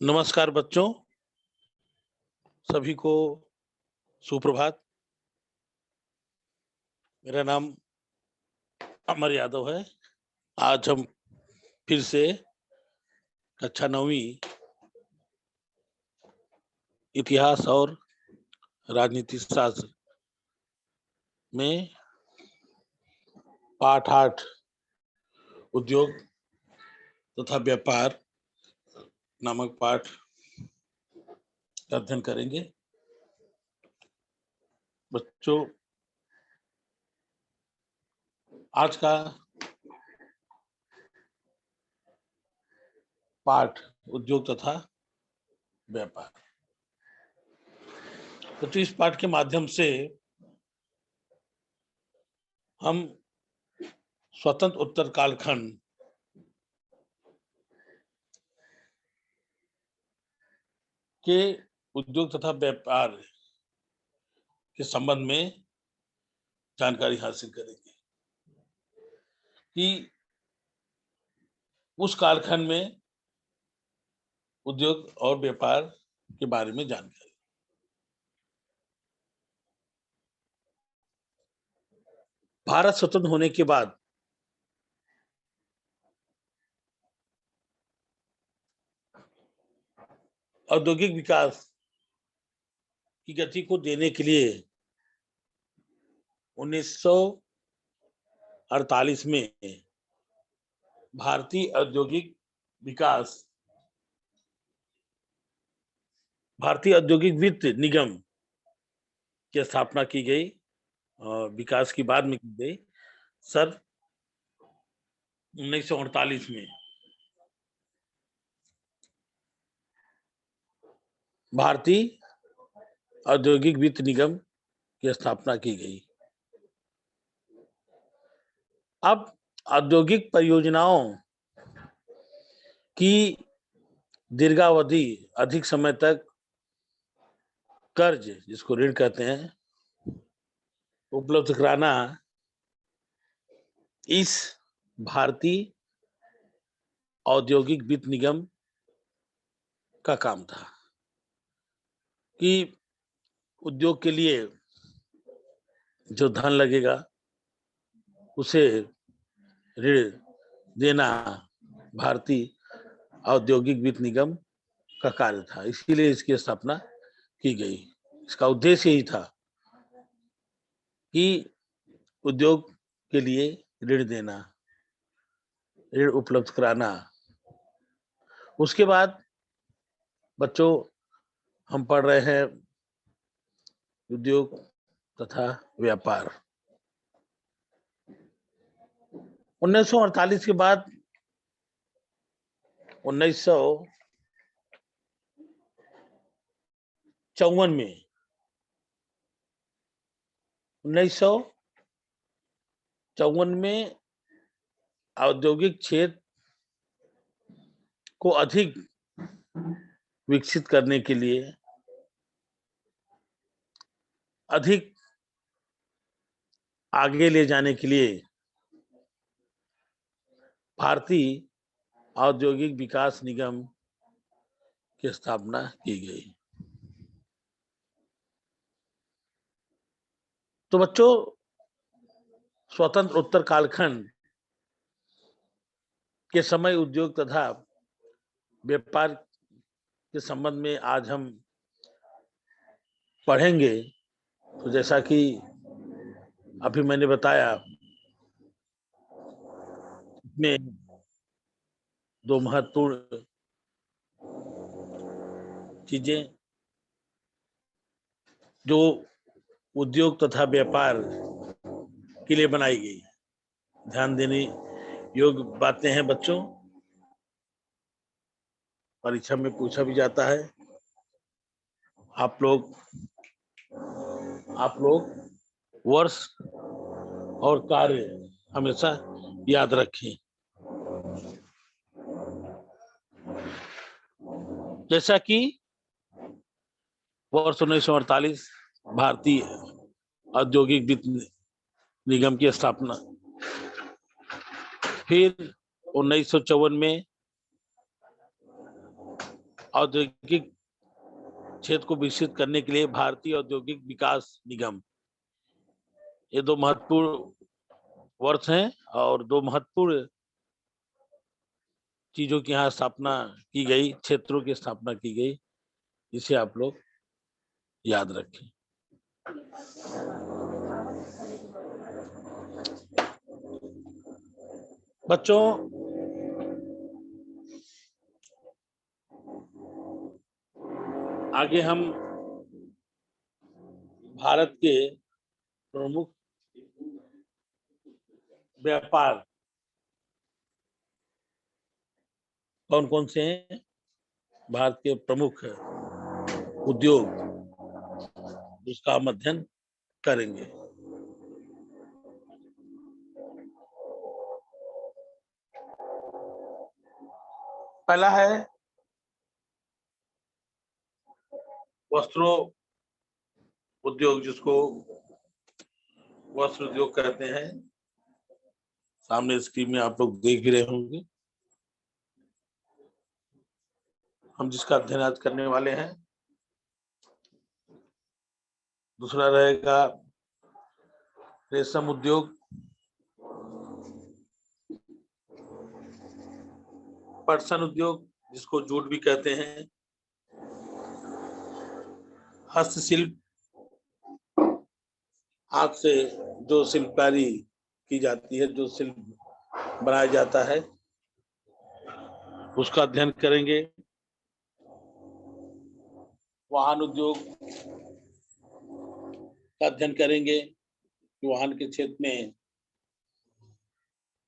नमस्कार बच्चों, सभी को सुप्रभात। मेरा नाम अमर यादव है। आज हम फिर से कक्षा 9वीं इतिहास और राजनीति शास्त्र में पाठ 8 उद्योग तथा व्यापार नामक पाठ का अध्ययन करेंगे। बच्चों, आज का पाठ उद्योग तथा व्यापार। तो इस पाठ के माध्यम से हम स्वतंत्र उत्तर कालखंड के उद्योग तथा व्यापार के संबंध में जानकारी हासिल करेंगे कि उस कालखंड में उद्योग और व्यापार के बारे में जानकारी। भारत स्वतंत्र होने के बाद औद्योगिक विकास की गति को देने के लिए 1948 में भारतीय औद्योगिक वित्त निगम की स्थापना की गई और विकास की बाद में की गई सन 1948 में भारतीय औद्योगिक वित्त निगम की स्थापना की गई। अब औद्योगिक परियोजनाओं की दीर्घावधि अधिक समय तक कर्ज, जिसको ऋण कहते हैं, उपलब्ध कराना इस भारतीय औद्योगिक वित्त निगम का काम था कि उद्योग के लिए जो धन लगेगा उसे ऋण देना भारतीय औद्योगिक वित्त निगम का कार्य था। इसीलिए इसकी स्थापना की गई। इसका उद्देश्य यही था कि उद्योग के लिए ऋण देना, ऋण उपलब्ध कराना। उसके बाद बच्चों, हम पढ़ रहे हैं उद्योग तथा व्यापार। 1948 के बाद 1954 में 1954 में औद्योगिक क्षेत्र को अधिक विकसित करने के लिए, अधिक आगे ले जाने के लिए भारतीय औद्योगिक विकास निगम की स्थापना की गई। तो बच्चों, स्वतंत्र उत्तर कालखंड के समय उद्योग तथा व्यापार के संबंध में आज हम पढ़ेंगे। तो जैसा कि अभी मैंने बताया, में दो महत्वपूर्ण चीजें जो उद्योग तथा व्यापार के लिए बनाई गई, ध्यान देने योग्य बातें हैं बच्चों। परीक्षा में पूछा भी जाता है। आप लोग वर्ष और कार्य हमेशा याद रखें। जैसा कि वर्ष 1948 भारतीय औद्योगिक वित्त निगम की स्थापना, फिर 1954 में औद्योगिक क्षेत्र को विकसित करने के लिए भारतीय औद्योगिक विकास निगम, ये दो महत्वपूर्ण वर्ष हैं और दो महत्वपूर्ण चीजों की यहाँ स्थापना की गई, क्षेत्रों की स्थापना की गई, इसे आप लोग याद रखें। बच्चों, आगे हम भारत के प्रमुख व्यापार कौन कौन से हैं, भारत के प्रमुख उद्योग, उसका हम अध्ययन करेंगे। पहला है वस्त्रों उद्योग, जिसको वस्त्र उद्योग कहते हैं। सामने स्क्रीन में आप लोग देख भी रहे होंगे। हम जिसका अध्ययन आज करने वाले हैं। दूसरा रहेगा रेशम उद्योग, पटसन उद्योग, जिसको जूट भी कहते हैं, हस्तशिल्प, हाथ से जो शिल्पकारी की जाती है, जो शिल्प बनाया जाता है, उसका अध्ययन करेंगे। वाहन उद्योग का अध्ययन करेंगे कि वाहन के क्षेत्र में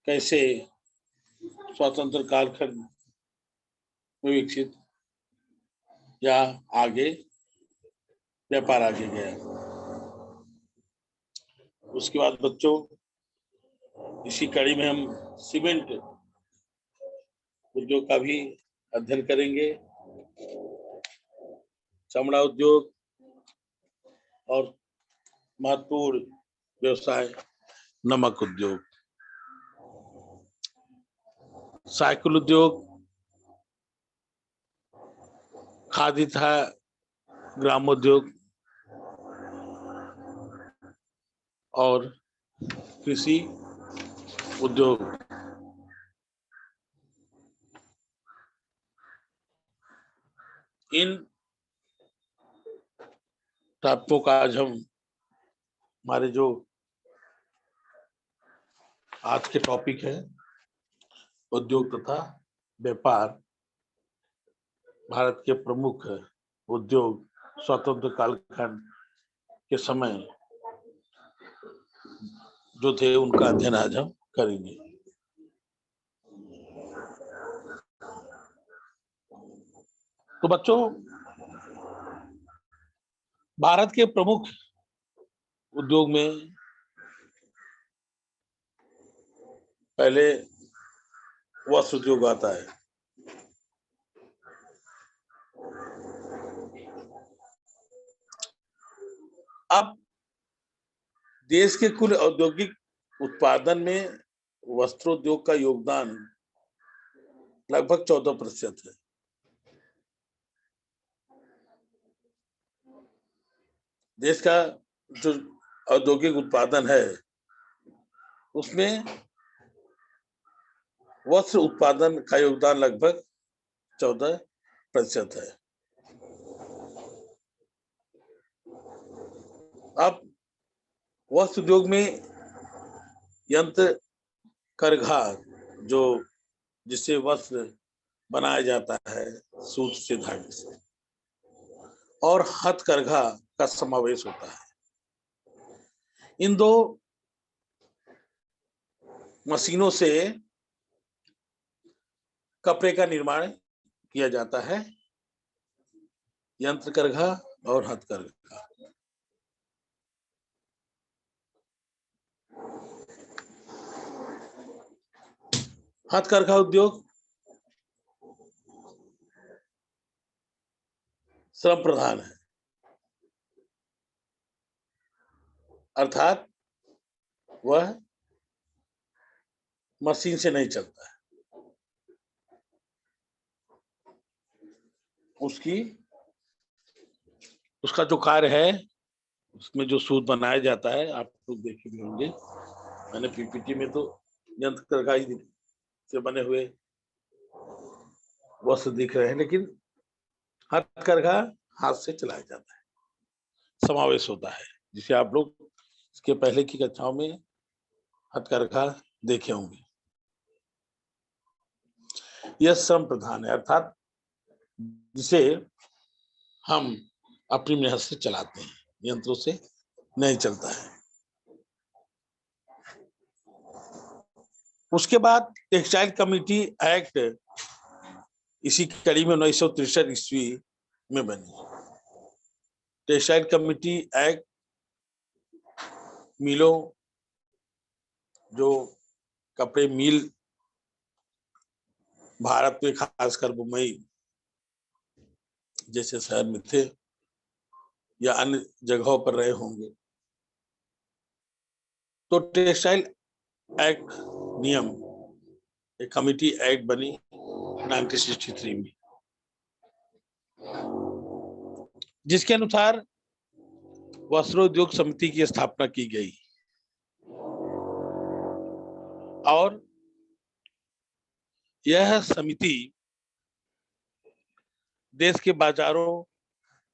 कैसे स्वतंत्र कालखंड में विकसित या आगे व्यापार आगे गया। उसके बाद बच्चों, इसी कड़ी में हम सीमेंट उद्योग का भी अध्ययन करेंगे, चमड़ा उद्योग और महत्वपूर्ण व्यवसाय नमक उद्योग, साइकिल उद्योग, खादी तथा ग्रामोद्योग और कृषि उद्योग। इन टॉपिकों का आज हम, हमारे जो आज के टॉपिक है, उद्योग तथा व्यापार, भारत के प्रमुख उद्योग स्वतंत्र कालखंड के समय जो थे, उनका अध्ययन आज हम करेंगे। तो बच्चों, भारत के प्रमुख उद्योग में पहले वस्त्र उद्योग आता है। अब देश के कुल औद्योगिक उत्पादन में वस्त्रोद्योग का योगदान लगभग 14% है। देश का जो औद्योगिक उत्पादन है, उसमें वस्त्र उत्पादन का योगदान लगभग 14% है। अब वस्त्र उद्योग में यंत्र करघा, जो जिससे वस्त्र बनाया जाता है सूत से, धागे से, और हथकरघा का समावेश होता है। इन दो मशीनों से कपड़े का निर्माण किया जाता है, यंत्र करघा और हथकरघा। हथकरघा उद्योग श्रम प्रधान है, अर्थात वह मशीन से नहीं चलता है। उसका जो कार्य है, उसमें जो सूत बनाया जाता है, आप लोग देखे भी होंगे, मैंने पीपीटी में तो यंत्र करघा से बने हुए वस्त्र दिख रहे हैं, लेकिन हथकरघा हाथ से चलाया जाता है, समावेश होता है, जिसे आप लोग इसके पहले की कक्षाओं में हथकरघा देखे होंगे। यह श्रम प्रधान है, अर्थात जिसे हम अपनी मेहनत से चलाते हैं, यंत्रों से नहीं चलता है। उसके बाद टेक्सटाइल कमेटी एक्ट इसी कड़ी में 1963 ईस्वी में बनी। टेक्सटाइल कमेटी एक्ट मिलों, जो कपड़े मिल भारत में खासकर मुंबई जैसे शहर में थे या अन्य जगहों पर रहे होंगे, तो टेक्सटाइल एक्ट नियम एक कमेटी एक्ट बनी 1963 में, जिसके अनुसार वस्त्रोद्योग समिति की स्थापना की गई और यह समिति देश के बाजारों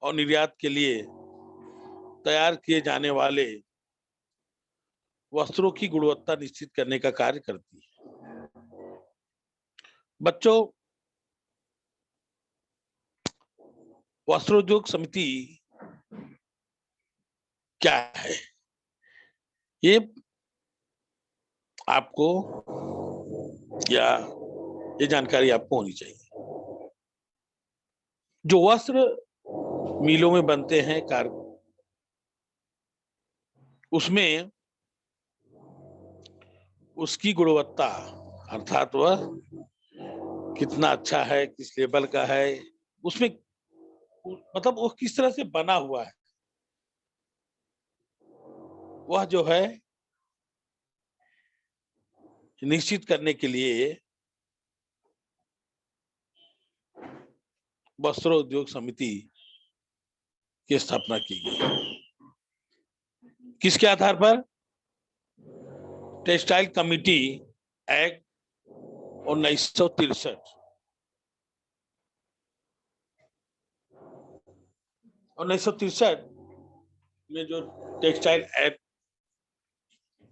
और निर्यात के लिए तैयार किए जाने वाले वस्त्रों की गुणवत्ता निश्चित करने का कार्य करती है। बच्चों, वस्त्रोद्योग समिति क्या है, ये आपको या ये जानकारी आपको होनी चाहिए। जो वस्त्र मिलों में बनते हैं उसमें उसकी गुणवत्ता, अर्थात वह कितना अच्छा है, किस लेवल का है, उसमें मतलब वो किस तरह से बना हुआ है, वह जो है निश्चित करने के लिए वस्त्रोद्योग समिति की स्थापना की गई। किसके आधार पर? Textile committee act 1963। 1963 में जो टेक्सटाइल एक्ट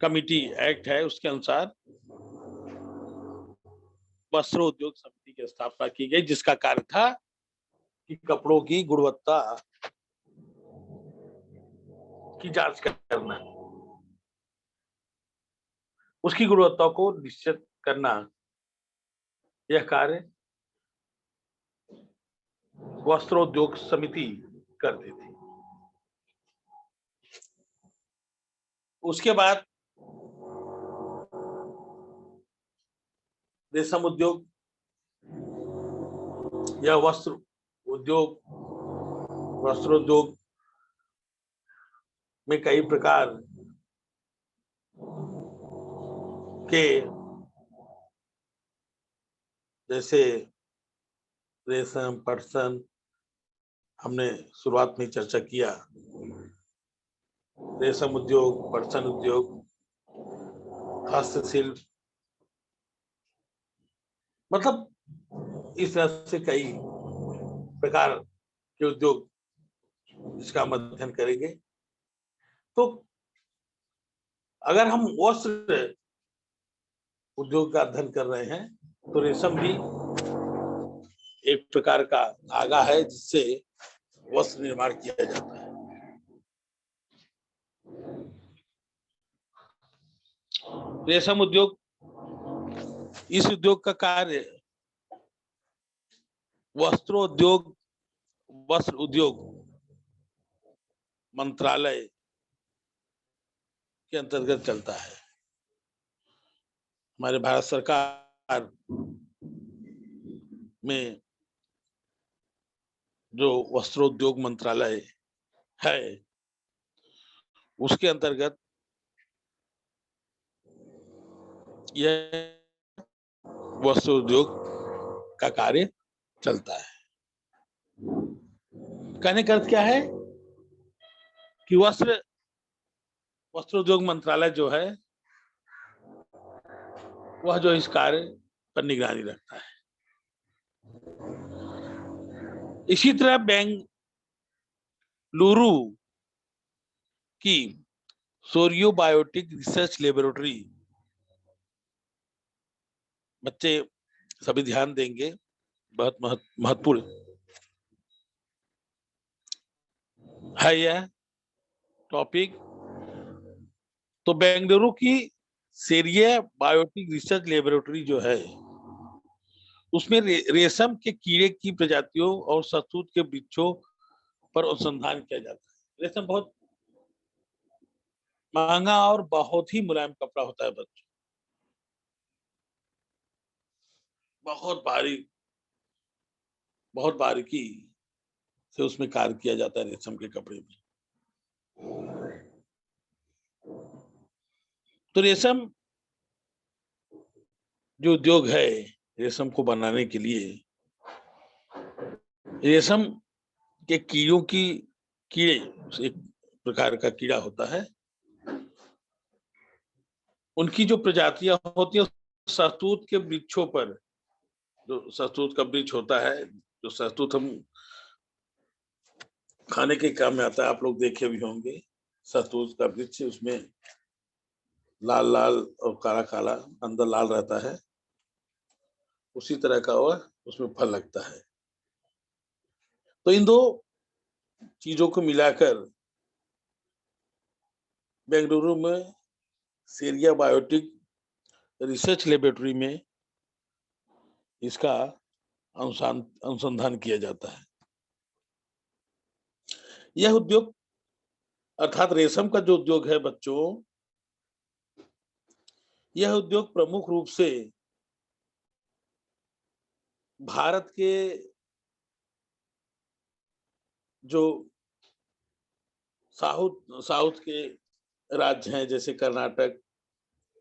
कमेटी एक्ट है, उसके अनुसार वस्त्रोद्योग समिति की स्थापना की गई, जिसका कार्य था कि कपड़ों की गुणवत्ता की जांच करना, उसकी गुणवत्ता को निश्चित करना, यह कार्य वस्त्रोद्योग समिति करती थी। उसके बाद रेशम उद्योग या वस्त्रोद्योग में कई प्रकार के, जैसे रेशम, पटसन, हमने शुरुआत में चर्चा किया, रेशम उद्योग, पटसन उद्योग, हस्तशिल्प, मतलब इस तरह से कई प्रकार के उद्योग जिसका हम अध्ययन करेंगे। तो अगर हम वस्त्र उद्योग का अध्ययन कर रहे हैं, तो रेशम भी एक प्रकार का धागा है जिससे वस्त्र निर्माण किया जाता है। रेशम उद्योग, इस उद्योग का कार्य वस्त्र उद्योग मंत्रालय के अंतर्गत चलता है। हमारे भारत सरकार में जो वस्त्रोद्योग मंत्रालय है, उसके अंतर्गत यह वस्त्र उद्योग का कार्य चलता है। कहने का अर्थ क्या है कि वस्त्र उद्योग मंत्रालय जो है वह जो इस कार्य पर निगरानी रखता है। इसी तरह बेंगलुरु की सोरियो बायोटिक रिसर्च लेबोरेटरी, बच्चे सभी ध्यान देंगे, बहुत महत्वपूर्ण है यह टॉपिक। तो बेंगलुरु की सेरिया बायोटिक रिसर्च लेबोरेटरी जो है उसमें रेशम के कीड़े की प्रजातियों और शहतूत के वृक्षों पर अनुसंधान किया जाता है। रेशम बहुत महंगा और बहुत ही मुलायम कपड़ा होता है बच्चों, बहुत बारीकी से उसमें कार्य किया जाता है रेशम के कपड़े में। तो रेशम जो उद्योग है, रेशम को बनाने के लिए रेशम के कीड़े एक प्रकार का कीड़ा होता है, उनकी जो प्रजातियां होती है शहतूत के वृक्षों पर, जो शहतूत का वृक्ष होता है, जो शहतूत हम खाने के काम में आता है, आप लोग देखे भी होंगे शहतूत का वृक्ष, उसमें लाल लाल और काला काला अंदर लाल रहता है, उसी तरह का वह उसमें फल लगता है। तो इन दो चीजों को मिलाकर बेंगलुरु में सेरिया बायोटिक रिसर्च लेबोरेटरी में इसका अनुसंधान किया जाता है। यह उद्योग अर्थात रेशम का जो उद्योग है बच्चों, यह उद्योग प्रमुख रूप से भारत के जो साउथ के राज्य हैं, जैसे कर्नाटक,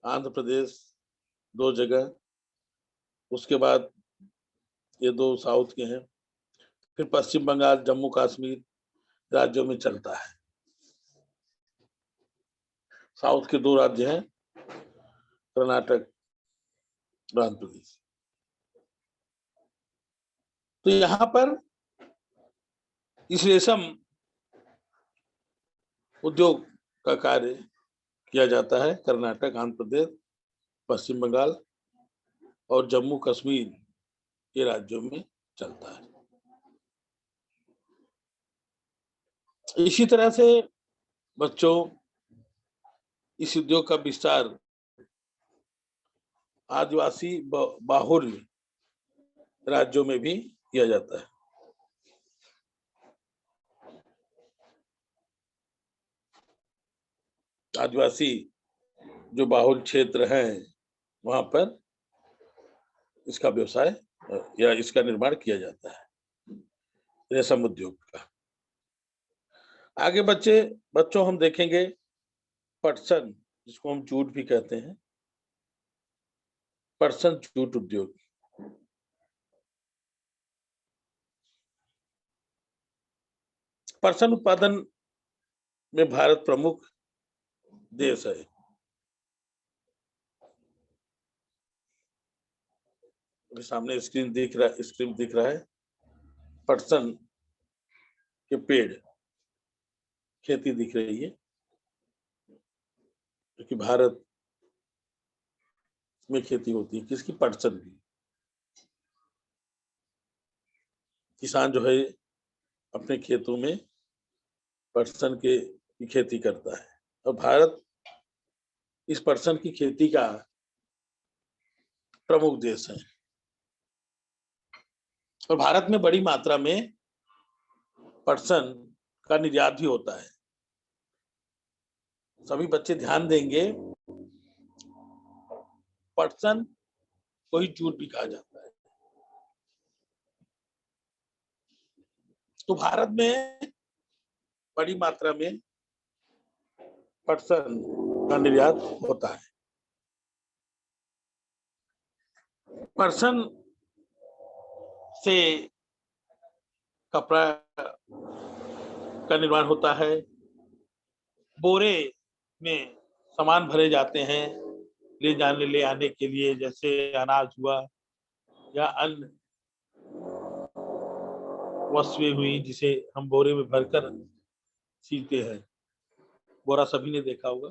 आंध्र प्रदेश, दो जगह, उसके बाद ये दो साउथ के हैं, फिर पश्चिम बंगाल, जम्मू कश्मीर राज्यों में चलता है। साउथ के दो राज्य हैं, कर्नाटक, आंध्र प्रदेश। तो यहाँ पर इस रेशम उद्योग का कार्य किया जाता है कर्नाटक, आंध्र प्रदेश, पश्चिम बंगाल और जम्मू कश्मीर के राज्यों में चलता है। इसी तरह से बच्चों इस उद्योग का विस्तार आदिवासी बाहुल्य राज्यों में भी किया जाता है। आदिवासी जो बाहुल क्षेत्र हैं वहां पर इसका व्यवसाय या इसका निर्माण किया जाता है, रेशम उद्योग का। आगे बच्चों हम देखेंगे पटसन, जिसको हम जूट भी कहते हैं, पटसन जूट उद्योग। पटसन उत्पादन में भारत प्रमुख देश है। सामने स्क्रीन दिख रहा है, पटसन के पेड़ खेती दिख रही है, क्योंकि भारत में खेती होती है किसकी, पटसन की। किसान जो है अपने खेतों में पटसन की खेती करता है, और भारत इस पटसन की खेती का प्रमुख देश है। और भारत में बड़ी मात्रा में पटसन का निर्यात भी होता है। सभी बच्चे ध्यान देंगे, पटसन को ही जूट भी कहा जाता है। तो भारत में बड़ी मात्रा में पटसन का निर्यात होता है। पटसन से कपड़ा का निर्माण होता है, बोरे में सामान भरे जाते हैं ले आने के लिए, जैसे अनाज हुआ या अन्य वस्तुएं हुई जिसे हम बोरे में भरकर सीते हैं। बोरा सभी ने देखा होगा।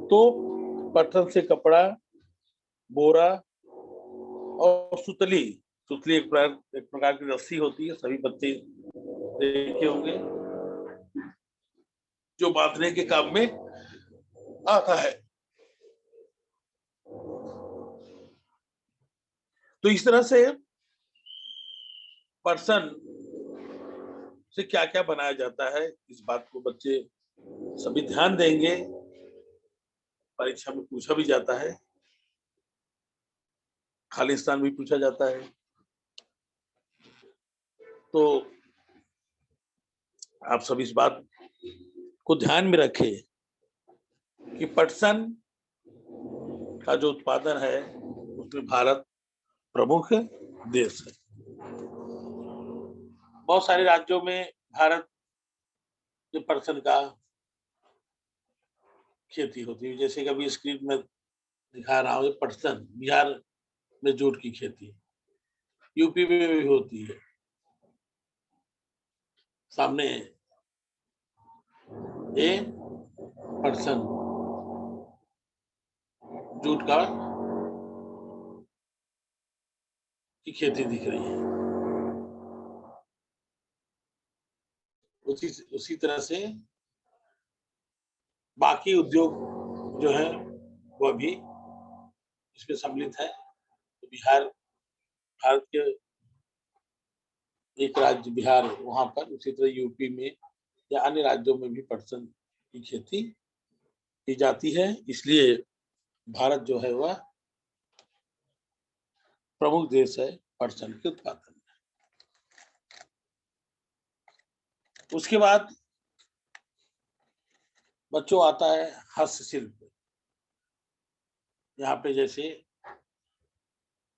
तो पटसन से कपड़ा, बोरा और सुतली एक प्रकार की रस्सी होती है, सभी बच्चे देखे होंगे, जो बांधने के काम में आता है। तो इस तरह से पटसन से क्या क्या बनाया जाता है, इस बात को बच्चे सभी ध्यान देंगे। परीक्षा में पूछा भी जाता है, खालिस्तान भी पूछा जाता है। तो आप सब इस बात को ध्यान में रखें कि पटसन का जो उत्पादन है उसमें भारत प्रमुख देश है। बहुत सारे राज्यों में भारत के पटसन का खेती होती है, जैसे कभी स्क्रीन में दिखा रहा हूँ, पटसन बिहार में जूट की खेती, यूपी में भी होती है। सामने ये पटसन जूट का की खेती दिख रही है। उसी तरह से बाकी उद्योग जो है वह भी इसमें सम्मिलित है। तो बिहार, भारत के एक राज्य बिहार, वहां पर उसी तरह यूपी में या अन्य राज्यों में भी पटसन की खेती की जाती है। इसलिए भारत जो है वह प्रमुख देश है पटसन के उत्पादन में। उसके बाद बच्चों आता है हस्तशिल्प। यहाँ पे जैसे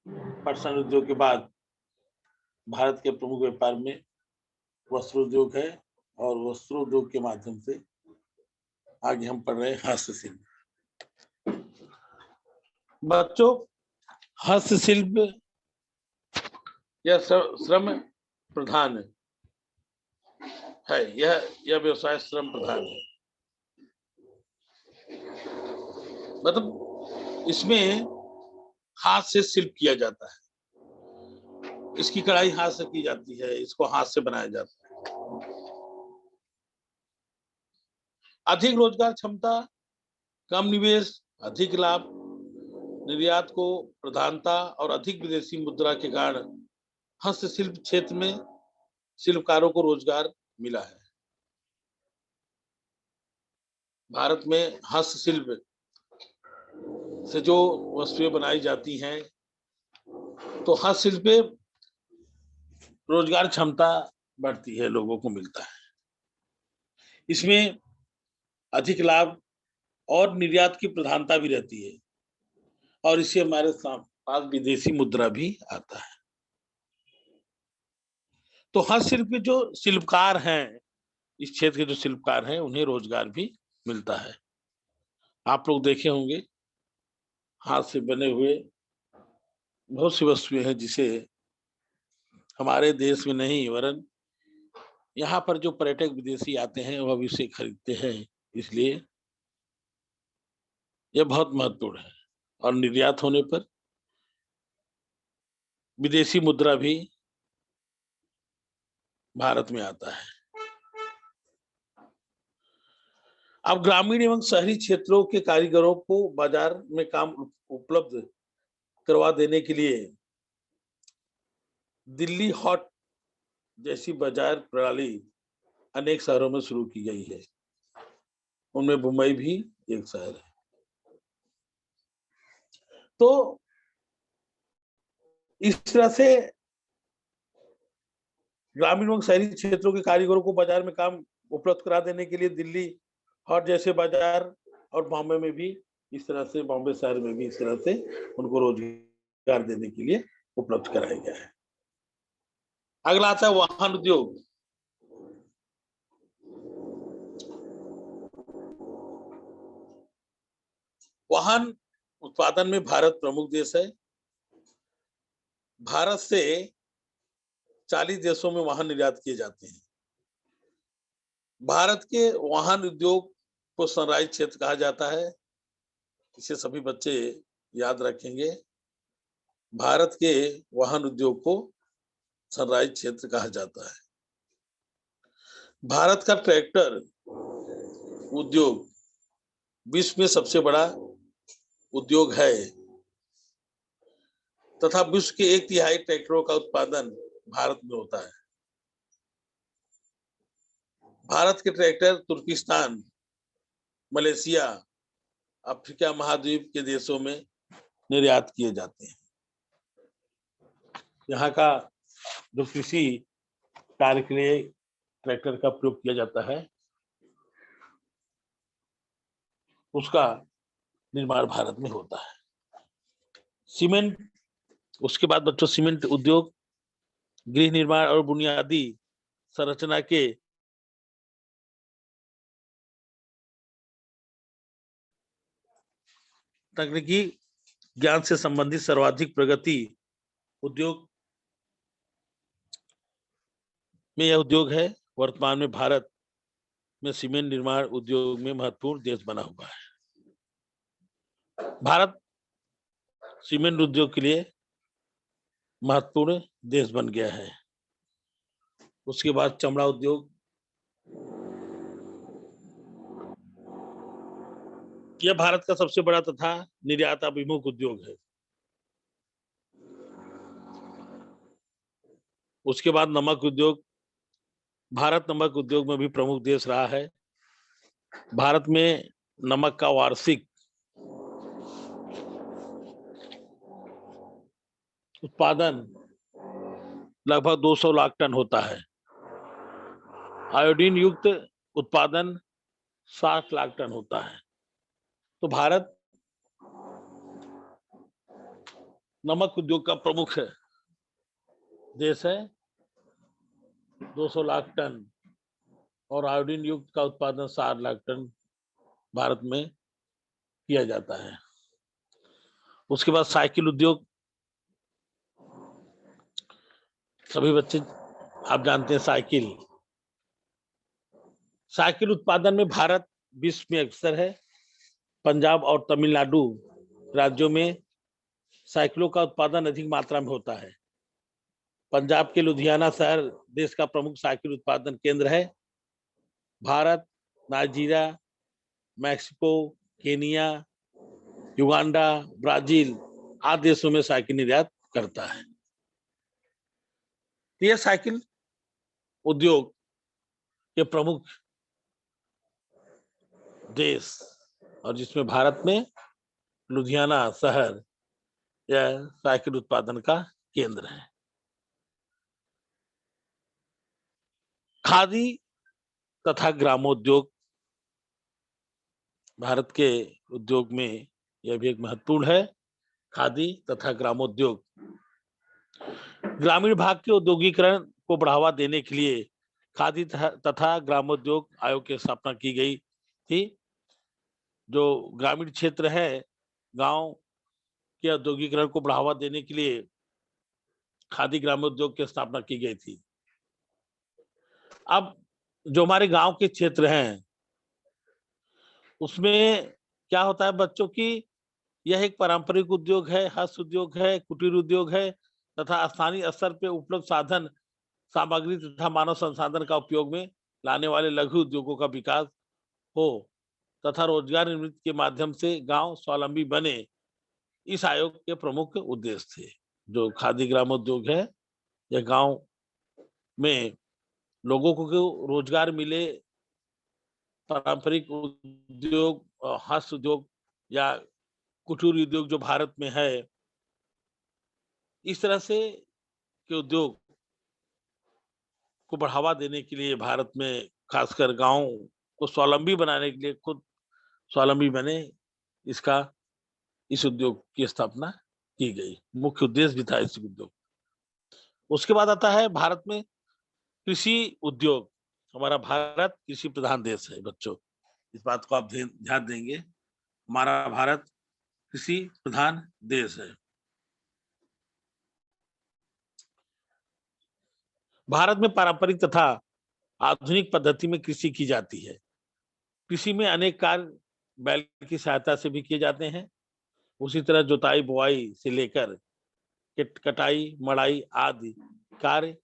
पटसन उद्योग के बाद भारत के प्रमुख व्यापार में वस्त्र उद्योग है, और वस्त्र उद्योग के माध्यम से आगे हम पढ़ रहे हैं हस्तशिल्प। बच्चों, हस्तशिल्प यह श्रम प्रधान है, यह व्यवसाय श्रम प्रधान है। मतलब इसमें हाथ से शिल्प किया जाता है, इसकी कढ़ाई हाथ से की जाती है, इसको हाथ से बनाया जाता है। अधिक रोजगार क्षमता, कम निवेश, अधिक लाभ, निर्यात को प्रधानता और अधिक विदेशी मुद्रा के कारण हस्तशिल्प क्षेत्र में शिल्पकारों को रोजगार मिला है। भारत में हस्तशिल्प से जो वस्तुएं बनाई जाती हैं, तो हस्तशिल्प पे रोजगार क्षमता बढ़ती है, लोगों को मिलता है। इसमें अधिक लाभ और निर्यात की प्रधानता भी रहती है, और इससे हमारे पास विदेशी मुद्रा भी आता है। तो हस्तशिल्प के जो शिल्पकार हैं, इस क्षेत्र के जो शिल्पकार हैं, उन्हें रोजगार भी मिलता है। आप लोग देखे होंगे हाथ से बने हुए बहुत सी वस्तुएं हैं जिसे हमारे देश में नहीं वरन यहाँ पर जो पर्यटक विदेशी आते हैं वह भी इसे खरीदते हैं। इसलिए यह बहुत महत्वपूर्ण है, और निर्यात होने पर विदेशी मुद्रा भी भारत में आता है। अब ग्रामीण एवं शहरी क्षेत्रों के कारीगरों को बाजार में काम उपलब्ध करवा देने के लिए दिल्ली हॉट जैसी बाजार प्रणाली अनेक शहरों में शुरू की गई है। उनमें मुंबई भी एक शहर है। तो इस तरह से ग्रामीण एवं शहरी क्षेत्रों के कारीगरों को बाजार में काम उपलब्ध करा देने के लिए दिल्ली हॉट जैसे बाजार, और बॉम्बे में भी इस तरह से, बॉम्बे शहर में भी इस तरह से उनको रोजगार देने के लिए उपलब्ध कराया गया है। अगला आता है वाहन उद्योग। वाहन उत्पादन में भारत प्रमुख देश है। भारत से 40 देशों में वाहन निर्यात किए जाते हैं। भारत के वाहन उद्योग को सनराइज क्षेत्र कहा जाता है। इसे सभी बच्चे याद रखेंगे। भारत के वाहन उद्योग को सनराइज क्षेत्र कहा जाता है। भारत का ट्रैक्टर उद्योग विश्व में सबसे बड़ा उद्योग है तथा विश्व के 1/3 ट्रैक्टरों का उत्पादन भारत में होता है। भारत के ट्रैक्टर तुर्किस्तान, मलेशिया, अफ्रीका महाद्वीप के देशों में निर्यात किए जाते हैं। यहाँ का जो कृषि कार्य के लिए ट्रैक्टर का प्रयोग किया जाता है उसका निर्माण भारत में होता है। सीमेंट, उसके बाद बच्चों सीमेंट उद्योग गृह निर्माण और बुनियादी संरचना के तकनीकी ज्ञान से संबंधित सर्वाधिक प्रगति उद्योग में यह उद्योग है। वर्तमान में भारत में सीमेंट निर्माण उद्योग में महत्वपूर्ण देश बना हुआ है। भारत सीमेंट उद्योग के लिए महत्वपूर्ण देश बन गया है। उसके बाद चमड़ा उद्योग, यह भारत का सबसे बड़ा तथा निर्यात अभिमुख उद्योग है। उसके बाद नमक उद्योग, भारत नमक उद्योग में भी प्रमुख देश रहा है। भारत में नमक का वार्षिक उत्पादन लगभग 200 लाख टन होता है। आयोडीन युक्त उत्पादन 60 लाख टन होता है। तो भारत नमक उद्योग का प्रमुख देश है। 200 लाख टन और आयोडीन युक्त का उत्पादन 60 लाख टन भारत में किया जाता है। उसके बाद साइकिल उद्योग, सभी बच्चे आप जानते हैं साइकिल उत्पादन में भारत विश्व में अक्सर है। पंजाब और तमिलनाडु राज्यों में साइकिलों का उत्पादन अधिक मात्रा में होता है। पंजाब के लुधियाना शहर देश का प्रमुख साइकिल उत्पादन केंद्र है। Bharat Nigeria, Mexico, Kenya, Uganda, Brazil आदि देशों में साइकिल निर्यात करता है। यह साइकिल उद्योग के प्रमुख देश और जिसमें भारत में लुधियाना शहर यह साइकिल उत्पादन का केंद्र है। खादी तथा ग्रामोद्योग, भारत के उद्योग में यह भी एक महत्वपूर्ण है। खादी तथा ग्रामोद्योग ग्रामीण भाग के औद्योगिकरण को बढ़ावा देने के लिए खादी तथा ग्रामोद्योग आयोग की स्थापना की गई थी। जो ग्रामीण क्षेत्र है, गांव के औद्योगिकरण को बढ़ावा देने के लिए खादी ग्रामोद्योग की स्थापना की गई थी। अब जो हमारे गांव के क्षेत्र हैं उसमें क्या होता है बच्चों की, यह एक पारंपरिक उद्योग है, हस्त उद्योग है, कुटीर उद्योग है तथा स्थानीय स्तर पर उपलब्ध साधन सामग्री तथा मानव संसाधन का उपयोग में लाने वाले लघु उद्योगों का विकास हो तथा रोजगार निर्मित के माध्यम से गांव स्वावलंबी बने, इस आयोग के प्रमुख उद्देश्य थे। जो खादी ग्रामोद्योग है, यह गांव में लोगों को रोजगार मिले, पारंपरिक उद्योग, हस्त उद्योग या कुटीर उद्योग जो भारत में है, इस तरह से के उद्योग को बढ़ावा देने के लिए भारत में खासकर गांव को स्वावलंबी बनाने के लिए, खुद स्वावलंबी बने, इस उद्योग की स्थापना की गई। मुख्य उद्देश्य भी था इस उद्योग। उसके बाद आता है भारत में कृषि उद्योग। हमारा भारत कृषि प्रधान देश है बच्चों, इस बात को आप ध्यान देंगे। हमारा भारत कृषि प्रधान देश है। भारत में पारंपरिक तथा आधुनिक पद्धति में कृषि की जाती है। कृषि में अनेक कार्य बैल की सहायता से भी किए जाते हैं। उसी तरह जुताई बुआई से लेकर कटाई मड़ाई आदि कार्य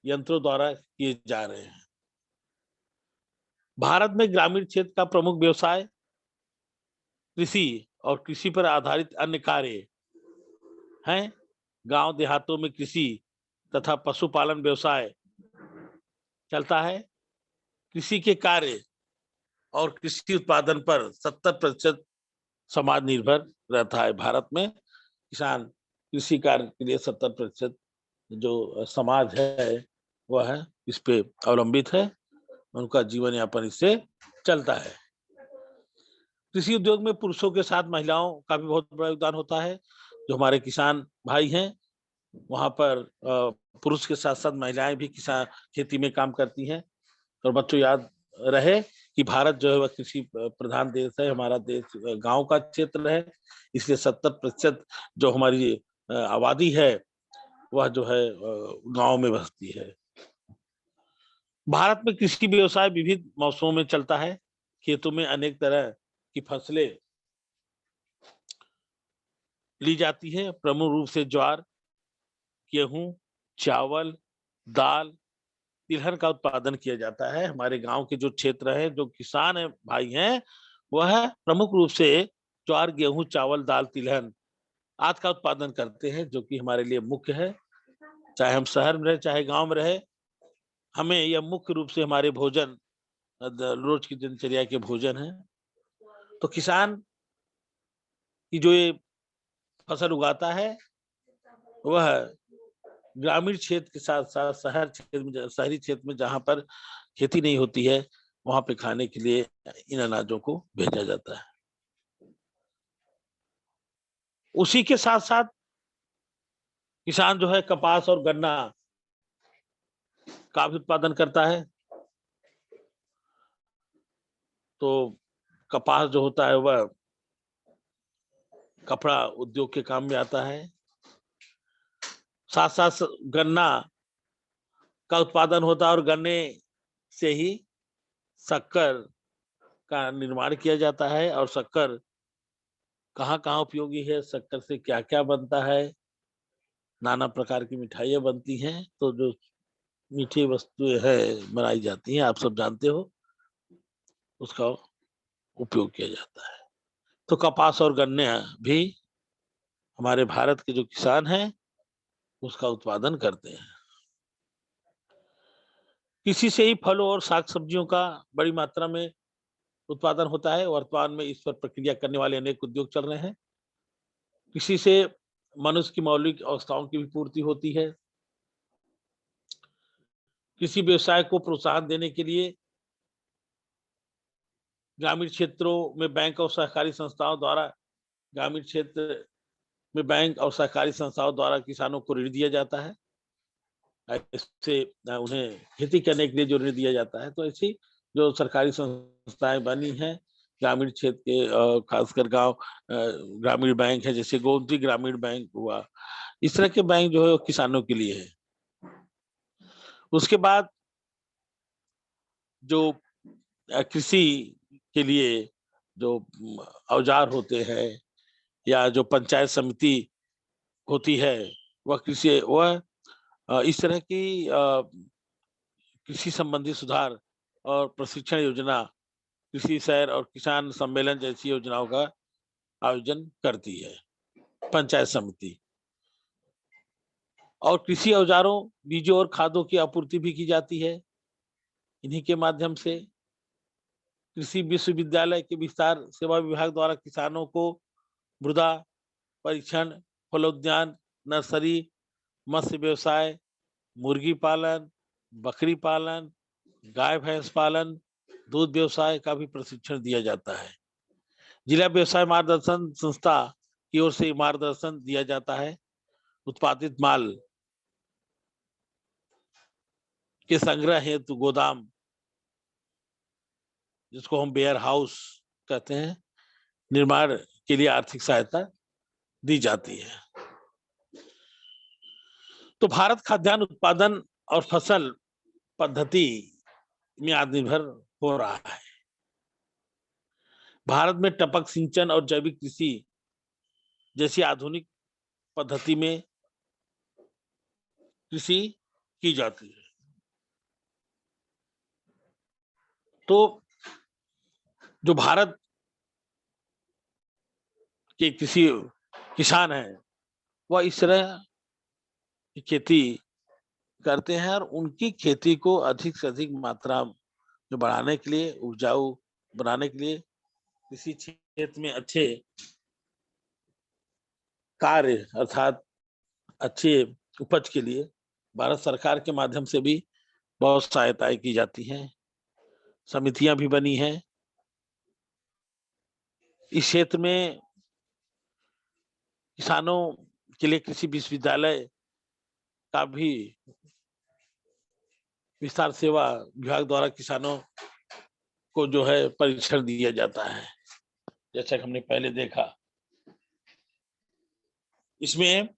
यंत्रों द्वारा किए जा रहे हैं। भारत में ग्रामीण क्षेत्र का प्रमुख व्यवसाय कृषि और कृषि पर आधारित अन्य कार्य हैं। गांव देहातों में कृषि तथा पशुपालन व्यवसाय चलता है। कृषि के कार्य और कृषि उत्पादन पर 70% समाज निर्भर रहता है। भारत में किसान कृषि कार्य के लिए 70% जो समाज है वह है इस पे अवलंबित है, उनका जीवन यापन इससे चलता है। कृषि उद्योग में पुरुषों के साथ महिलाओं का भी बहुत बड़ा योगदान होता है। जो हमारे किसान भाई हैं वहां पर पुरुष के साथ साथ महिलाएं भी किसान खेती में काम करती हैं। और बच्चों याद रहे कि भारत जो है वह कृषि प्रधान देश है। हमारा देश गांव का क्षेत्र है, इसलिए 70% जो हमारी आबादी है वह जो है गांव में बसती है। भारत में कृषि व्यवसाय विविध मौसमों में चलता है। खेतों में अनेक तरह की फसलें ली जाती है। प्रमुख रूप से ज्वार, गेहूं, चावल, दाल, तिलहन का उत्पादन किया जाता है। हमारे गांव के जो क्षेत्र है, जो किसान है भाई हैं, वह प्रमुख रूप से ज्वार, गेहूं, चावल, दाल, तिलहन आदि का उत्पादन करते हैं, जो कि हमारे लिए मुख्य है। चाहे हम शहर में रहे चाहे गांव में रहे, हमें यह मुख्य रूप से हमारे भोजन रोज की दिनचर्या के भोजन है। तो किसान की जो ये फसल उगाता है वह ग्रामीण क्षेत्र के साथ साथ शहरी क्षेत्र में जहां पर खेती नहीं होती है वहां पे खाने के लिए इन अनाजों को भेजा जाता है। उसी के साथ साथ किसान जो है कपास और गन्ना का भी उत्पादन करता है। तो कपास जो होता है वह कपड़ा उद्योग के काम में आता है। साथ साथ गन्ना का उत्पादन होता है और गन्ने से ही शक्कर का निर्माण किया जाता है। और शक्कर कहाँ कहाँ उपयोगी है, शक्कर से क्या क्या बनता है, नाना प्रकार की मिठाइयाँ बनती हैं। तो जो मीठी वस्तुएं है बनाई जाती हैं, आप सब जानते हो, उसका उपयोग किया जाता है। तो कपास और गन्ने भी हमारे भारत के जो किसान हैं उसका उत्पादन करते हैं। कृषि से ही फलों और साग सब्जियों का बड़ी मात्रा में उत्पादन होता है। वर्तमान में इस पर प्रक्रिया करने वाले अनेक उद्योग चल रहे हैं। कृषि से मनुष्य की मौलिक आवश्यकताओं की भी पूर्ति होती है। कृषि व्यवसाय को प्रोत्साहन देने के लिए ग्रामीण क्षेत्रों में बैंक और सहकारी संस्थाओं द्वारा ग्रामीण क्षेत्र में बैंक और सहकारी संस्थाओं द्वारा किसानों को ऋण दिया जाता है। इससे उन्हें खेती करने के लिए जो ऋण दिया जाता है, तो ऐसी जो सरकारी संस्थाएं बनी हैं ग्रामीण क्षेत्र के, खासकर गांव ग्रामीण बैंक है, जैसे गोमती ग्रामीण बैंक हुआ, इस तरह के बैंक जो है वो किसानों के लिए है। उसके बाद जो कृषि के लिए जो औजार होते हैं या जो पंचायत समिति होती है, वह इस तरह की कृषि संबंधी सुधार और प्रशिक्षण योजना, कृषि सैर और किसान सम्मेलन जैसी योजनाओं का आयोजन करती है पंचायत समिति। और कृषि औजारों, बीजों और खादों की आपूर्ति भी की जाती है। इन्हीं के माध्यम से कृषि विश्वविद्यालय के विस्तार सेवा विभाग द्वारा किसानों को मृदा परीक्षण, फलोद्यान, नर्सरी, मत्स्य व्यवसाय, मुर्गी पालन, बकरी पालन, गाय भैंस पालन, दूध व्यवसाय का भी प्रशिक्षण दिया जाता है। जिला व्यवसाय मार्गदर्शन संस्था की ओर से मार्गदर्शन दिया जाता है। उत्पादित माल के संग्रह हेतु गोदाम, जिसको हम वेयर हाउस कहते हैं, निर्माण के लिए आर्थिक सहायता दी जाती है। तो भारत खाद्यान्न उत्पादन और फसल पद्धति में आत्मनिर्भर हो रहा है। भारत में टपक सिंचन और जैविक कृषि जैसी आधुनिक पद्धति में कृषि की जाती है। तो जो भारत के कृषि किसान हैं, वह इस तरह की खेती करते हैं और उनकी खेती को अधिक से अधिक मात्रा में बढ़ाने के लिए, उपजाऊ बनाने के लिए, कृषि क्षेत्र में अच्छे कार्य अर्थात अच्छे उपज के लिए भारत सरकार के माध्यम से भी बहुत सहायताएं की जाती हैं, समितियां भी बनी हैं। इस क्षेत्र में किसानों के लिए कृषि विश्वविद्यालय का भी विस्तार सेवा विभाग द्वारा किसानों को जो है परीक्षण दिया जाता है, जैसा कि हमने पहले देखा। इसमें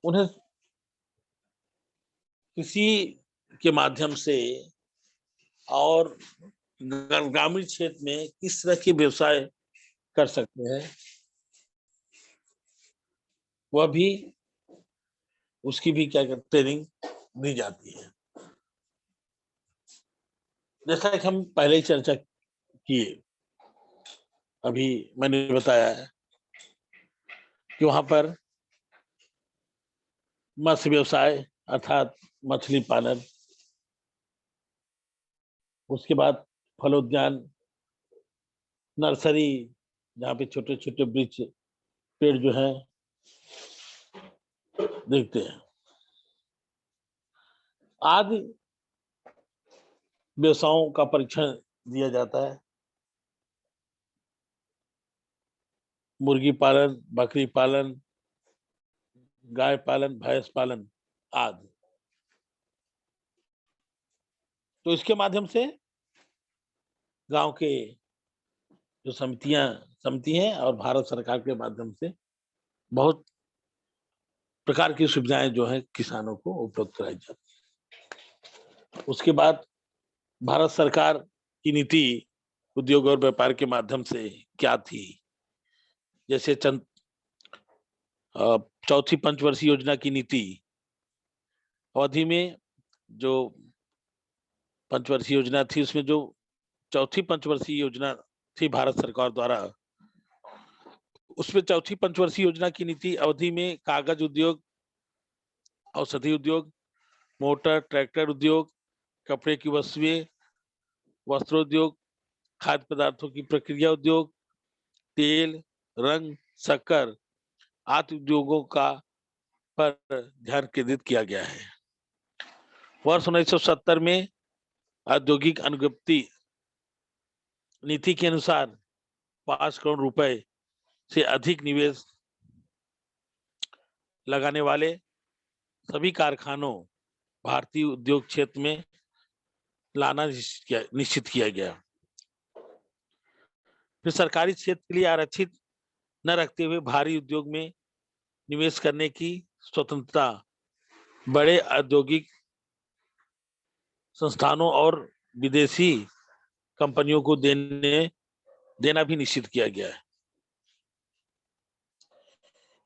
उन्हें कृषि के माध्यम से और ग्रामीण क्षेत्र में किस तरह के व्यवसाय कर सकते हैं, वह भी उसकी भी क्या ट्रेनिंग दी जाती है। जैसा कि हम पहले ही चर्चा किए, अभी मैंने बताया है कि वहां पर मत्स्य व्यवसाय अर्थात मछली पालन, उसके बाद फलोद्यान, नर्सरी जहाँ पे छोटे छोटे वृक्ष पेड़ जो हैं देखते हैं, आदि व्यवसायों का परीक्षण दिया जाता है। मुर्गी पालन, बकरी पालन, गाय पालन, भैंस पालन आदि। तो इसके माध्यम से गांव के जो समिति हैं और भारत सरकार के माध्यम से बहुत प्रकार की सुविधाएं जो है किसानों को उपलब्ध कराई जाती है। उसके बाद भारत सरकार की नीति उद्योग और व्यापार के माध्यम से क्या थी, जैसे चौथी पंचवर्षीय योजना की नीति अवधि में जो पंचवर्षीय योजना थी, उसमें जो चौथी पंचवर्षीय योजना थी भारत सरकार द्वारा, उसमें चौथी पंचवर्षीय योजना की नीति अवधि में कागज उद्योग, औषधि उद्योग, मोटर ट्रैक्टर उद्योग, कपड़े की वस्तुएं, वस्त्रोद्योग, खाद्य पदार्थों की प्रक्रिया उद्योग, तेल, रंग, शक्कर आदि उद्योगों का पर ध्यान केंद्रित किया गया है। वर्ष 1970 में औद्योगिक अनुज्ञप्ति नीति के अनुसार 5 करोड़ रुपए से अधिक निवेश लगाने वाले सभी कारखानों भारतीय उद्योग क्षेत्र में लाना निश्चित किया गया। फिर सरकारी क्षेत्र के लिए आरक्षित न रखते हुए भारी उद्योग में निवेश करने की स्वतंत्रता बड़े औद्योगिक संस्थानों और विदेशी कंपनियों को देना भी निश्चित किया गया है।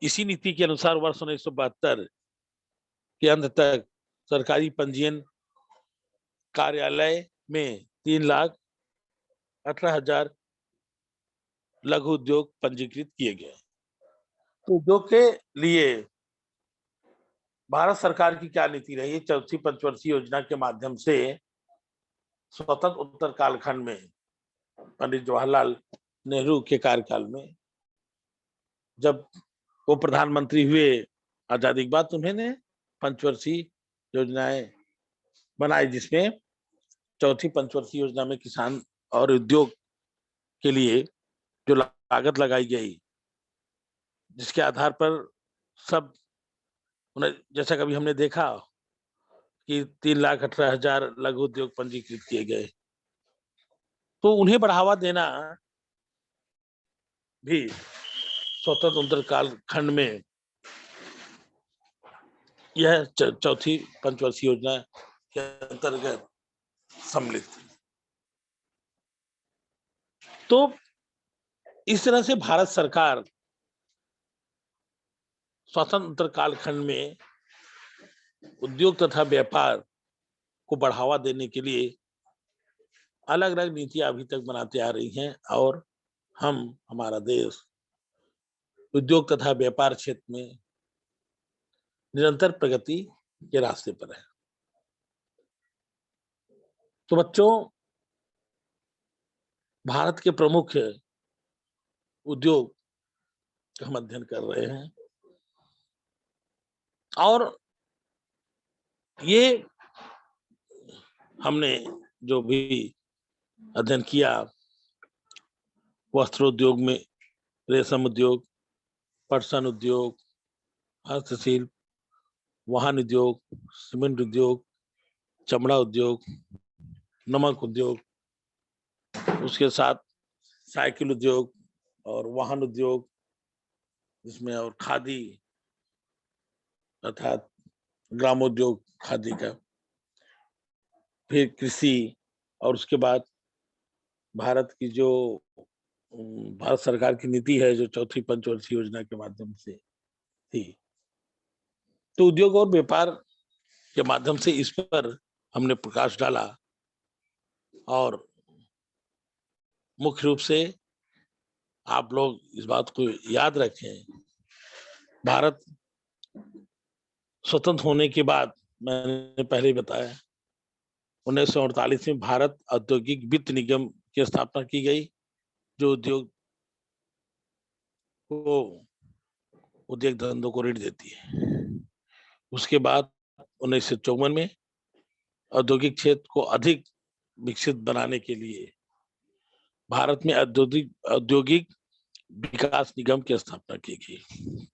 इसी नीति के अनुसार वर्ष 1972 के अंत तक सरकारी पंजीयन कार्यालय में 3,18,000 लघु उद्योग पंजीकृत किए गए। तो उद्योग के लिए भारत सरकार की क्या नीति रही? चौथी पंचवर्षीय योजना के माध्यम से स्वतंत्र उत्तर कालखंड में पंडित जवाहरलाल नेहरू के कार्यकाल में जब वो प्रधानमंत्री हुए आजादी के बाद, उन्होंने पंचवर्षीय योजनाएं बनाई, जिसमें चौथी पंचवर्षीय योजना में किसान और उद्योग के लिए जो लागत लगाई गई, जिसके आधार पर सब, जैसा कभी हमने देखा कि 3,18,000 लघु उद्योग पंजीकृत किए गए। तो उन्हें बढ़ावा देना भी स्वतंत्र काल खंड में यह चौथी पंचवर्षीय योजना के अंतर्गत सम्मिलित। तो इस तरह से भारत सरकार स्वतंत्र कालखंड में उद्योग तथा व्यापार को बढ़ावा देने के लिए अलग अलग नीतियां अभी तक बनाते आ रही हैं और हमारा देश उद्योग तथा व्यापार क्षेत्र में निरंतर प्रगति के रास्ते पर है। तो बच्चों, भारत के प्रमुख उद्योग का हम अध्ययन कर रहे हैं और ये हमने जो भी अध्ययन किया, वस्त्र उद्योग में रेशम उद्योग, पटसन उद्योग, हस्तशिल्प, वाहन उद्योग, सीमेंट उद्योग, चमड़ा उद्योग, नमक उद्योग, उसके साथ साइकिल उद्योग और वाहन उद्योग, जिसमें और खादी अर्थात ग्रामोद्योग खादी का, फिर कृषि, और उसके बाद भारत की जो भारत सरकार की नीति है जो चौथी पंचवर्षीय योजना के माध्यम से थी, तो उद्योग और व्यापार के माध्यम से इस पर हमने प्रकाश डाला और मुख्य रूप से आप लोग इस बात को याद रखें, भारत स्वतंत्र होने के बाद, मैंने पहले ही बताया, 1948 में भारत औद्योगिक वित्त निगम की स्थापना की गई जो उद्योग धंधों को ऋण देती है। उसके बाद 1954 में औद्योगिक क्षेत्र को अधिक विकसित बनाने के लिए भारत में औद्योगिक विकास निगम की स्थापना की गई।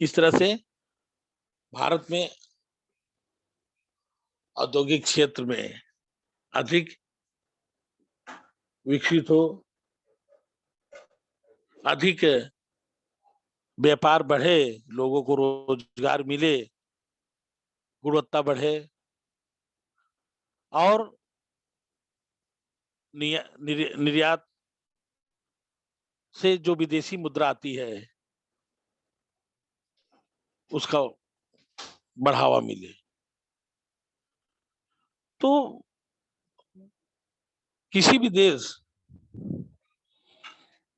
इस तरह से भारत में औद्योगिक क्षेत्र में अधिक विकसित हो, अधिक व्यापार बढ़े, लोगों को रोजगार मिले, गुणवत्ता बढ़े और निर्यात से जो विदेशी मुद्रा आती है उसका बढ़ावा मिले। तो किसी भी देश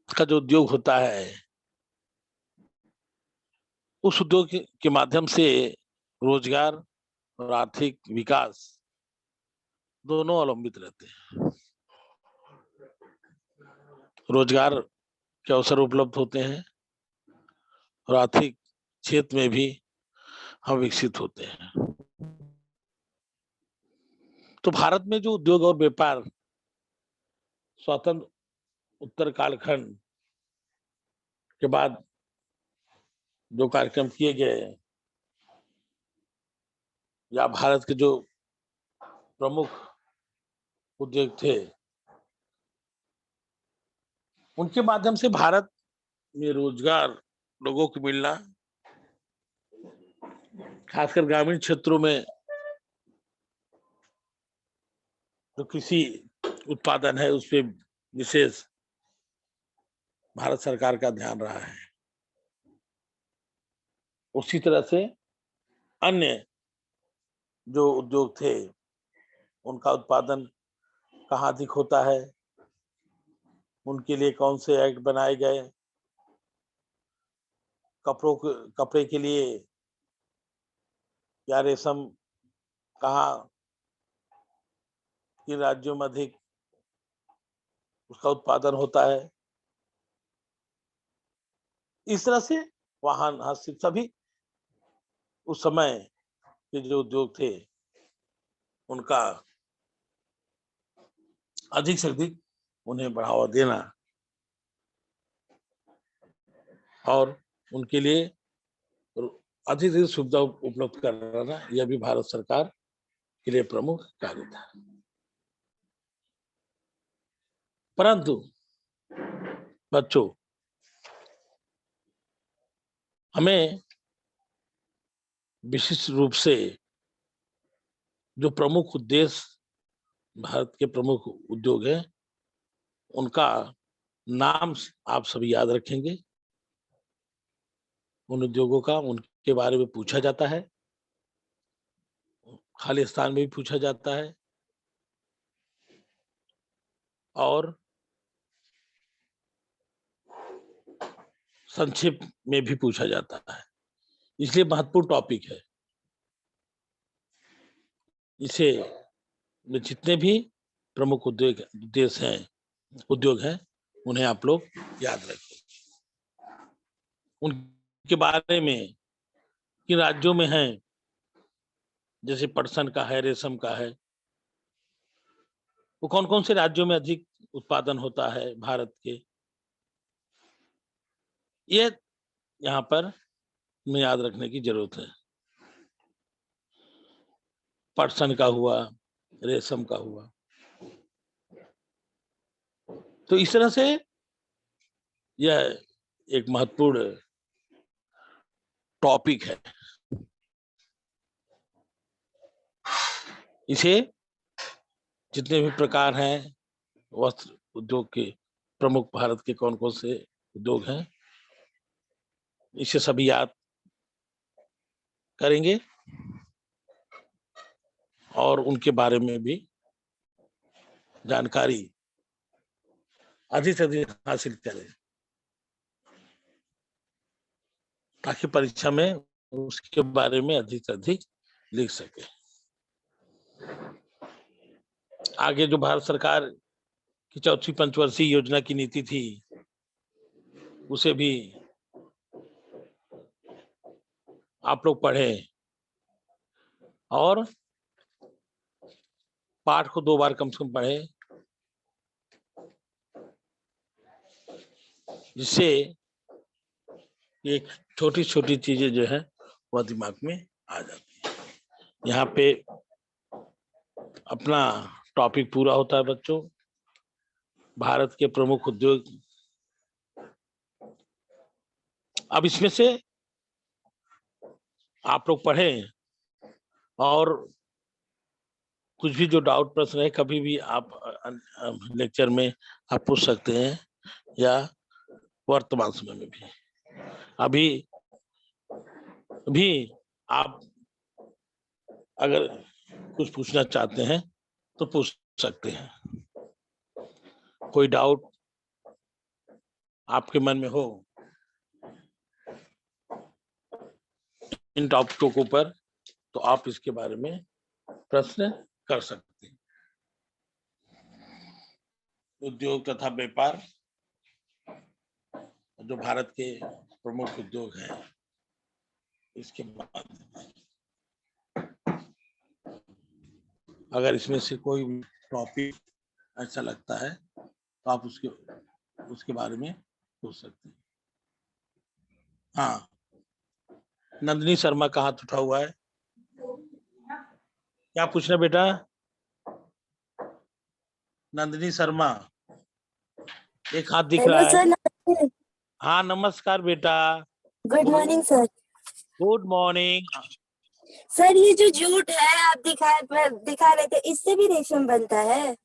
का जो उद्योग होता है, उस उद्योग के माध्यम से रोजगार और आर्थिक विकास दोनों अवलंबित रहते हैं। रोजगार के अवसर उपलब्ध होते हैं और आर्थिक क्षेत्र में भी हम विकसित होते हैं। तो भारत में जो उद्योग और व्यापार स्वतंत्र उत्तर कालखंड के बाद जो कार्यक्रम किए गए या भारत के जो प्रमुख उद्योग थे, उनके माध्यम से भारत में रोजगार लोगों को मिलना, खासकर ग्रामीण क्षेत्रों में जो कृषि उत्पादन है उस पर विशेष भारत सरकार का ध्यान रहा है। उसी तरह से अन्य जो उद्योग थे उनका उत्पादन कहाँ अधिक होता है, उनके लिए कौन से एक्ट बनाए गए, कपड़े के लिए या रेशम कहाँ किन राज्यों में अधिक उसका उत्पादन होता है, इस तरह से वाहन, हस्तशिल्प सभी उस समय के जो उद्योग थे उनका अधिक से अधिक उन्हें बढ़ावा देना और उनके लिए अधिक से अधिक सुविधा उपलब्ध कराना, यह भी भारत सरकार के लिए प्रमुख कार्य था। परंतु बच्चों, हमें विशिष्ट रूप से जो प्रमुख उद्देश्य भारत के प्रमुख उद्योग हैं, उनका नाम आप सभी याद रखेंगे। उन उद्योगों का, उनके बारे में पूछा जाता है, खाली स्थान में भी पूछा जाता है और संक्षेप में भी पूछा जाता है, इसलिए महत्वपूर्ण टॉपिक है। इसे जितने भी प्रमुख उद्योग हैं, उन्हें आप लोग याद रखें। उनके बारे में कि राज्यों में हैं, जैसे पटसन का है, रेशम का है, वो कौन कौन से राज्यों में अधिक उत्पादन होता है भारत के, ये यहाँ पर में याद रखने की जरूरत है। पटसन का हुआ, रेशम का हुआ, तो इस तरह से यह एक महत्वपूर्ण टॉपिक है। इसे जितने भी प्रकार हैं वस्त्र उद्योग के, प्रमुख भारत के कौन कौन से उद्योग हैं, इसे सभी याद करेंगे और उनके बारे में भी जानकारी अधिक से अधिक हासिल करें, ताकि परीक्षा में उसके बारे में अधिक से अधिक लिख सके। आगे जो भारत सरकार की चौथी पंचवर्षीय योजना की नीति थी, उसे भी आप लोग पढ़ें और पाठ को 2 बार कम से कम पढ़ें, जिससे एक छोटी छोटी चीजें जो है वह दिमाग में आ जाती है। यहाँ पे अपना टॉपिक पूरा होता है बच्चों, भारत के प्रमुख उद्योग। अब इसमें से आप लोग पढ़ें और कुछ भी जो डाउट प्रश्न है कभी भी आप लेक्चर में आप पूछ सकते हैं, या वर्तमान समय में भी। अभी भी आप अगर कुछ पूछना चाहते हैं तो पूछ सकते हैं। कोई डाउट आपके मन में हो इन टॉपिकों के ऊपर, तो आप इसके बारे में प्रश्न कर सकते हैं। उद्योग तथा व्यापार, जो भारत के प्रमुख उद्योग हैं, इसके बाद अगर इसमें से कोई टॉपिक ऐसा लगता है तो आप उसके बारे में पूछ सकते हैं। हाँ, नंदिनी शर्मा का हाथ उठा हुआ है, क्या पूछना बेटा? नंदिनी शर्मा, एक हाथ दिख रहा है। सर, हाँ नमस्कार बेटा। Good morning sir. Good morning. Sir, ये जो जूट है आप दिखा रहे थे, इससे भी रेशम बनता है?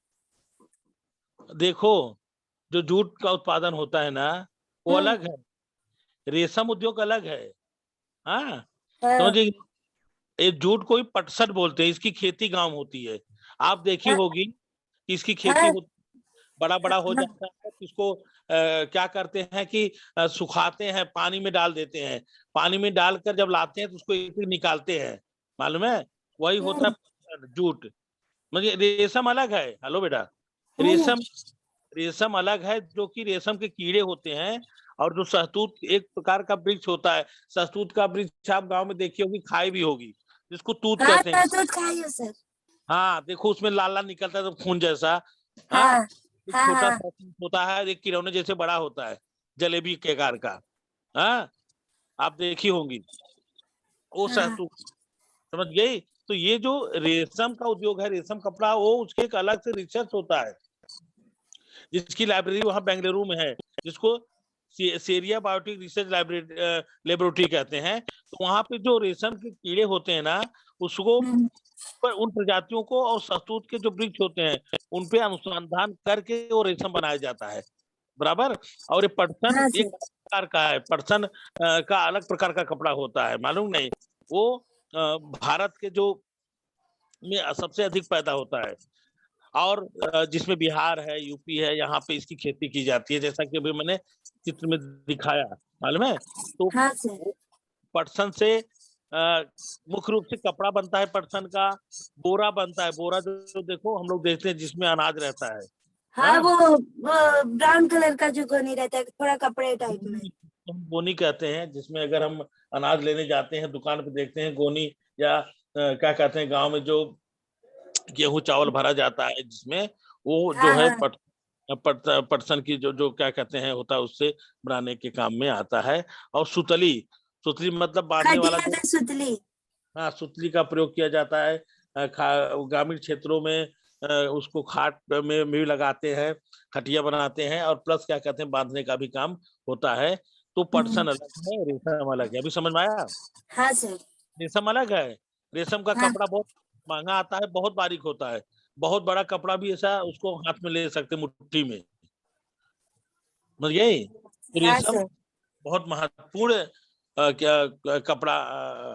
देखो, जो जूट का उत्पादन होता है ना, वो अलग है, रेशम उद्योग अलग है। हाँ, समझिए। ये जूट को ही पटसन बोलते हैं, इसकी खेती गांव होती है। आप देखी होगी कि इसकी खेती बड़ा बड़ा हो जाता है, इसको क्या करते हैं कि सुखाते हैं, पानी में डाल देते हैं, पानी में डालकर जब लाते हैं तो उसको एक निकालते हैं, मालूम है? वही होता है जूट। मतलब रेशम अलग है। हेलो बेटा, रेशम अलग है, जो कि रेशम के कीड़े होते हैं। और जो शहतूत एक प्रकार का वृक्ष होता है, शहतूत का वृक्ष आप गांव में देखी होगी, खाई भी होगी, जिसको तूत कहते हैं। दूध खाइए सर। हाँ देखो, उसमें लाल लाल निकलता है तो खून जैसा। हाँ, एक छोटा सा होता है, एक खिलौने जैसे बड़ा होता है, जलेबी के आकार का। हाँ, आप देखी होंगी। वो सहतूत, समझ गई। तो ये जो रेशम का उद्योग है, रेशम कपड़ा, वो उसके एक अलग से रिसर्च होता है, जिसकी लाइब्रेरी वहां बेंगलुरु में है, जिसको सेरिया बायोटिक रिसर्च लेबोरेटरी कहते हैं। तो वहां पे जो रेशम के कीड़े होते हैं ना, उसको पर उन प्रजातियों को और सहतूत के जो वृक्ष होते हैं उन पे अनुसंधान करके वो रेशम बनाया जाता है, बराबर। और ये पटसन हाँ एक सर। प्रकार का है, पटसन का अलग प्रकार का कपड़ा होता है, मालूम नहीं। वो भारत के जो में सबसे अधिक पैदा होता है, और जिसमें बिहार है, यूपी है, यहाँ पे इसकी खेती की जाती है, जैसा कि अभी मैंने चित्र में दिखाया, मालूम है। तो हाँ सर। पटसन से मुख्य रूप से कपड़ा बनता है, पटसन का बोरा बनता है। बोरा जो देखो हम लोग देखते हैं जिसमें अनाज रहता है, हाँ, वो ब्राउन कलर का जो गोनी रहता है, थोड़ा कपड़े टाइप में। हम गोनी कहते हैं, जिसमें अगर हम अनाज लेने जाते हैं दुकान पे देखते हैं गोनी, या क्या कहते हैं गांव में जो गेहूं चावल भरा जाता है जिसमें, वो जो हाँ है हाँ। पटसन की जो जो क्या कहते हैं होता है, उससे बनाने के काम में आता है। और सुतली, सुतली मतलब बांधने वाला खटिया जो, पे सुतली। हाँ, सुतली का प्रयोग किया जाता है। ग्रामीण क्षेत्रों में उसको खाट में भी लगाते हैं, खटिया बनाते हैं, और प्लस क्या कहते हैं बांधने का भी काम होता है। तो पटसन अलग है, रेशम अलग है। अभी समझ में आया? हाँ सर। रेशम अलग है। रेशम का हाँ कपड़ा बहुत महंगा आता है, बहुत बारीक होता है। बहुत बड़ा कपड़ा भी ऐसा उसको हाथ में ले सकते, मुट्ठी में, समझ गए। तो हाँ रेशम सर। बहुत महत्वपूर्ण क्या कपड़ा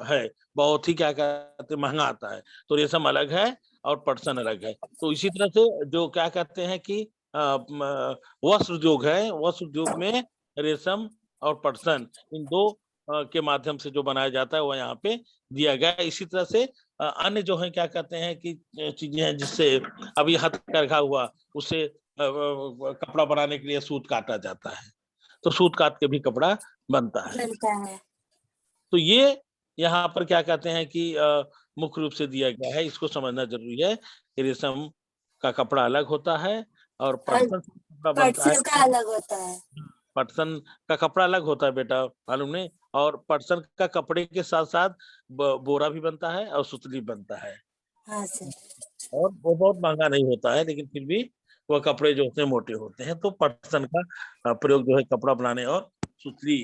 है, बहुत ही क्या कहते हैं महंगा आता है। तो रेशम अलग है और पटसन अलग है। तो इसी तरह से जो क्या कहते हैं कि वस्त्र उद्योग है, वस्त्र उद्योग में रेशम और पटसन, इन दो के माध्यम से जो बनाया जाता है वो यहाँ पे दिया गया है। इसी तरह से अन्य जो है क्या कहते हैं कि चीजें हैं, जिससे अभी हथकरघा हुआ, उससे कपड़ा बनाने के लिए सूत काटा जाता है, तो सूत काट के भी कपड़ा बनता है। बनता है। तो ये यहाँ पर क्या कहते हैं कि मुख्य रूप से दिया गया है, इसको समझना जरूरी है कि रेशम का कपड़ा अलग होता है और और पटसन से कपड़ा बनता है। पटसन का अलग होता है। पटसन का कपड़ा अलग होता है बेटा, मालूम नहीं। और पटसन का कपड़े के साथ साथ बोरा भी बनता है और सुतली बनता है, हाँ सर। और वो बहुत महंगा नहीं होता है, लेकिन फिर भी वह कपड़े जो होते हैं मोटे होते हैं। तो पटसन का प्रयोग जो है कपड़ा बनाने और सुतली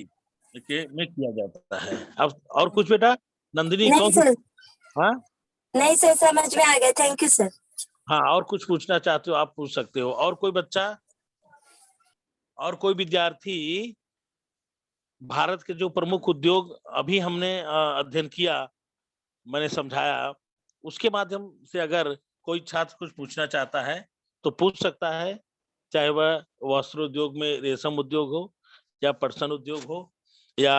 के में किया जाता है। अब और कुछ बेटा, नंदिनी नहीं कौन सी? सर, हाँ नहीं सर, समझ में आ गया, थैंक यू सर। हाँ, और कुछ पूछना चाहते हो आप पूछ सकते हो। और कोई बच्चा, और कोई विद्यार्थी, भारत के जो प्रमुख उद्योग अभी हमने अध्ययन किया, मैंने समझाया, उसके माध्यम से अगर कोई छात्र कुछ पूछना चाहता है तो पूछ सकता है, चाहे वह वस्त्र उद्योग में रेशम उद्योग हो, या पटसन उद्योग हो, या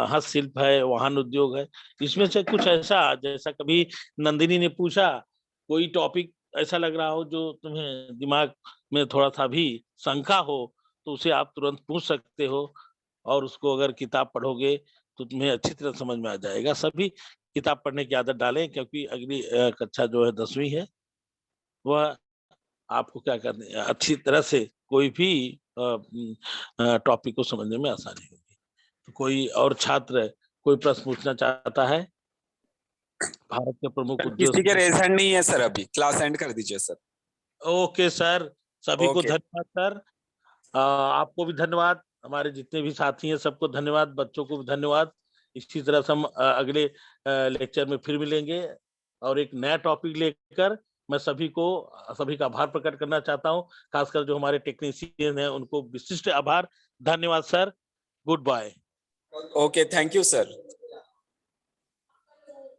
हस्तशिल्प है, वाहन उद्योग है। इसमें से कुछ ऐसा, जैसा कभी नंदिनी ने पूछा, कोई टॉपिक ऐसा लग रहा हो जो तुम्हें दिमाग में थोड़ा सा भी शंका हो, तो उसे आप तुरंत पूछ सकते हो, और उसको अगर किताब पढ़ोगे तो तुम्हें अच्छी तरह समझ में आ जाएगा। सभी किताब पढ़ने की आदत डालें, क्योंकि अगली कक्षा जो है 10वीं है, वह आपको क्या करने अच्छी तरह से कोई भी टॉपिक को समझने में आसानी होगी। तो कोई और छात्र कोई प्रश्न पूछना चाहता है? भारत के प्रमुख उद्योग। किसी के रेज हैंड नहीं है सर, अभी क्लास एंड कर दीजिए सर। ओके सर, सभी को ओके। धन्यवाद सर। आपको भी धन्यवाद, हमारे जितने भी साथी हैं सबको धन्यवाद, बच्चों को भी धन्यवाद। इसी तरह से हम अगले लेक्चर में फिर मिलेंगे, और एक नया टॉपिक लेकर। मैं सभी का आभार प्रकट करना चाहता हूं, खासकर जो हमारे टेक्नीशियन हैं उनको विशिष्ट आभार। धन्यवाद sir, goodbye. Okay, thank you sir.